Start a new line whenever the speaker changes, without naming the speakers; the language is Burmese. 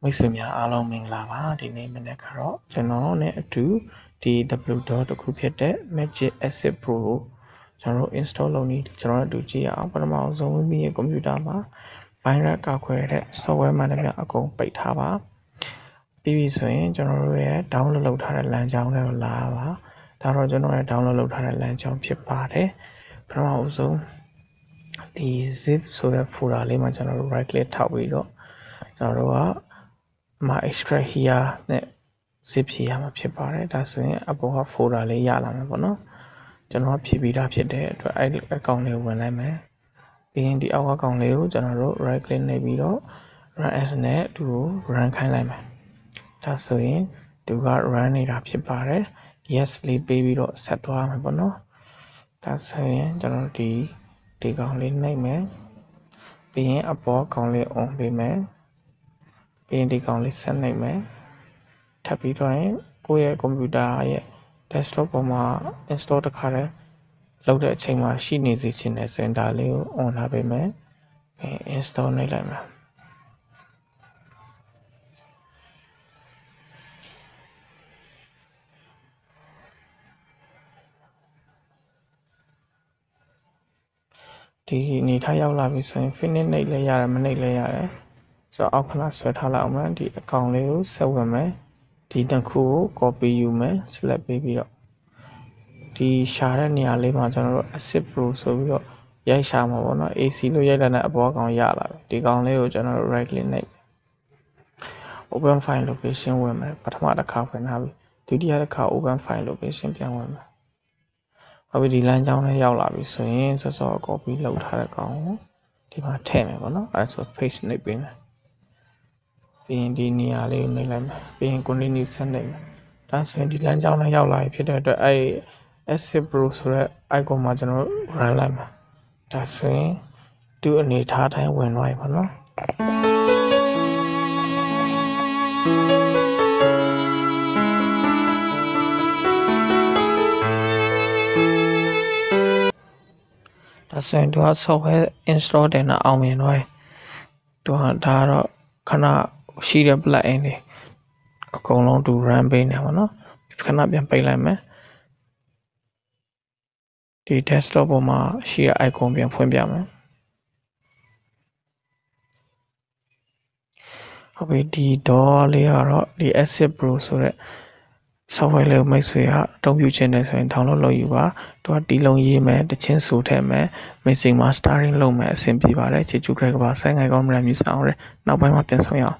မိတ်ဆွေများအားလုံးမင်္ဂလာပါဒီနေ့မနေ့ကတော့ကျွန်တော်နဲ့အတူဒီ w.dot တစ်ခုဖြစ်တဲ့ Magic Asset Pro ကိုကျွန်တော်တို့ install လုပ်နေကျွန်တော်တို့ကြည့်ရအောင်ပထမဆုံးမိမိရဲ့ကွန်ပျူတာမှာ virus ကောက်ခွဲတဲ့ software မှန်သမျှအကုန်ပိတ်ထားပါပြီးပြီဆိုရင်ကျွန်တော်တို့ရဲ့ download လုပ်ထားတဲ့လမ်းကြောင်းတွေကိုလာပါဒါတော့ကျွန်တော်ရဲ့ download လုပ်ထားတဲ့လမ်းကြောင်းဖြစ်ပါတယ်ပထမဆုံးဒီ zip ဆိုတဲ့ folder လေးမှာကျွန်တော်တို့ right click ထောက်ပြီးတော့ကျွန်တော်တို့ကextract here နဲ့ zip ဖြည့်ရမှာဖြစ်ပါတယ်ဒါဆိုရင်အပေါ်က folder လေးရလာမယ်ပေါ့နော်ကျွန်တော်ဖြည့်ပြီးသားဖြစ်တဲ့အတွက်အဲ့ account လေးကိုဝင်လိုက်မယ်ပြီးရင်ဒီအောက် account လေးကိုကျွန်တော်တို့ right click နှိပ်ပြီးတော့ run as နဲ့သူကို run ခိုင်းလိုက်မယ်ဒါဆိုရင်သူက run နေတာဖြစ်ပါတယ် yes လေးပေးပြီးတော့ဆက်သွားမယ်ပေါ့နော်ဒါဆိုရင်ကျွန်တော်ဒီကောင်လေးနှိပ်မယ်ပြီးရင်အပေါ်ကောင်လေး on ပေးမယ်ပြီးရင်ဒီကောင်လေးဆက်နှိပ်မယ်ထပ်ပြီးတော့ရင်ကိုယ့်ရဲ့ကွန်ပျူတာရဲ့ desktop ပေါ်မှာ install တစ်ခါတည်းလုပ်တဲ့အချိန်မှာရှိနေစေချင်တဲ့စင်တာလေးကို on လာပေးမယ်ပြီး install နှိပ်လိုက်မယ်ဒီအနေထားရောက်လာပြီဆိုရင် finish နှိပ်လဲရတယ်မနှိပ်လဲရတယ်ဆိုတော့အောက်ခဏဆွဲထားလိုက်အောင်မယ်ဒီ account လေးကိုဆက်ဝင်မယ်ဒီတစ်ခုကို copy ယူမယ် select ပေးပြီးတော့ဒီရှာတဲ့နေရာလေးမှာကျွန်တော်တို့ Asset Pro ဆိုပြီးတော့ရိုက်ရှာမှာပေါ့နော် AC လို့ရိုက်တဲ့အပေါ်ကောင်ရလာပြီဒီကောင်လေးကိုကျွန်တော်တို့ right click နှိပ် open file location ဝင်မယ်ပထမတစ်ခါဝင်လာပြီဒုတိယတစ်ခါ open file location ပြန်ဝင်မယ်ဟုတ်ပြီဒီလမ်းကြောင်းနဲ့ရောက်လာပြီဆိုရင်စောစော copy လုပ်ထားတဲ့ကောင်ကိုဒီမှာထည့်မယ်ပေါ့နော်အဲဆို paste နှိပ်ပေးမယ်ပြီးရင်ဒီနေရာလေးကိုနှိပ်လိုက်မယ်ပြီးရင် continue ဆက်နှိပ်မယ်ဒါဆိုရင်ဒီလမ်းကြောင်းနဲ့ရောက်လာပြီဖြစ်တဲ့အတွက်အဲ Asset Pro ဆိုတဲ့ icon မှာကျွန်တော် run လိုက်မှာဒါဆိုရင်သူ့အနေထားတိုင်းဝင်သွားပြီပေါ့နော်ဒါဆိုရင်သူက software install တင်တာအောင်မြင်သွားပြီသူကဒါကတော့ခဏရှိတဲ့ plugin တွေအကုန်လုံးသူ run ပေးနေပါတော့ခဏပြန်ပိတ်လိုက်မယ်ဒီ desktop ပေါ်မှာရှိတဲ့ icon ပြန်ဖွင့်ပြမယ်ဟုတ်ပြီဒီ DOT လေးကတော့ဒီ Asset Pro ဆိုတဲ့ software လေးကိုမိတ်ဆွေကအသုံးပြုခြင်းနဲ့ဆိုရင် download လုပ်ယူပါသူကတီလုံးရေးမယ်တချင်းဆိုထည့်မယ် mixing mastering လုပ်မယ်အဆင်ပြေပါတယ်ချေချူခရက်ကပါဆိုင်းငိုင်ကောင်းမရမြူဆောင်ရဲနောက်ပိုင်းမှာပြန်ဆောင်ရအောင်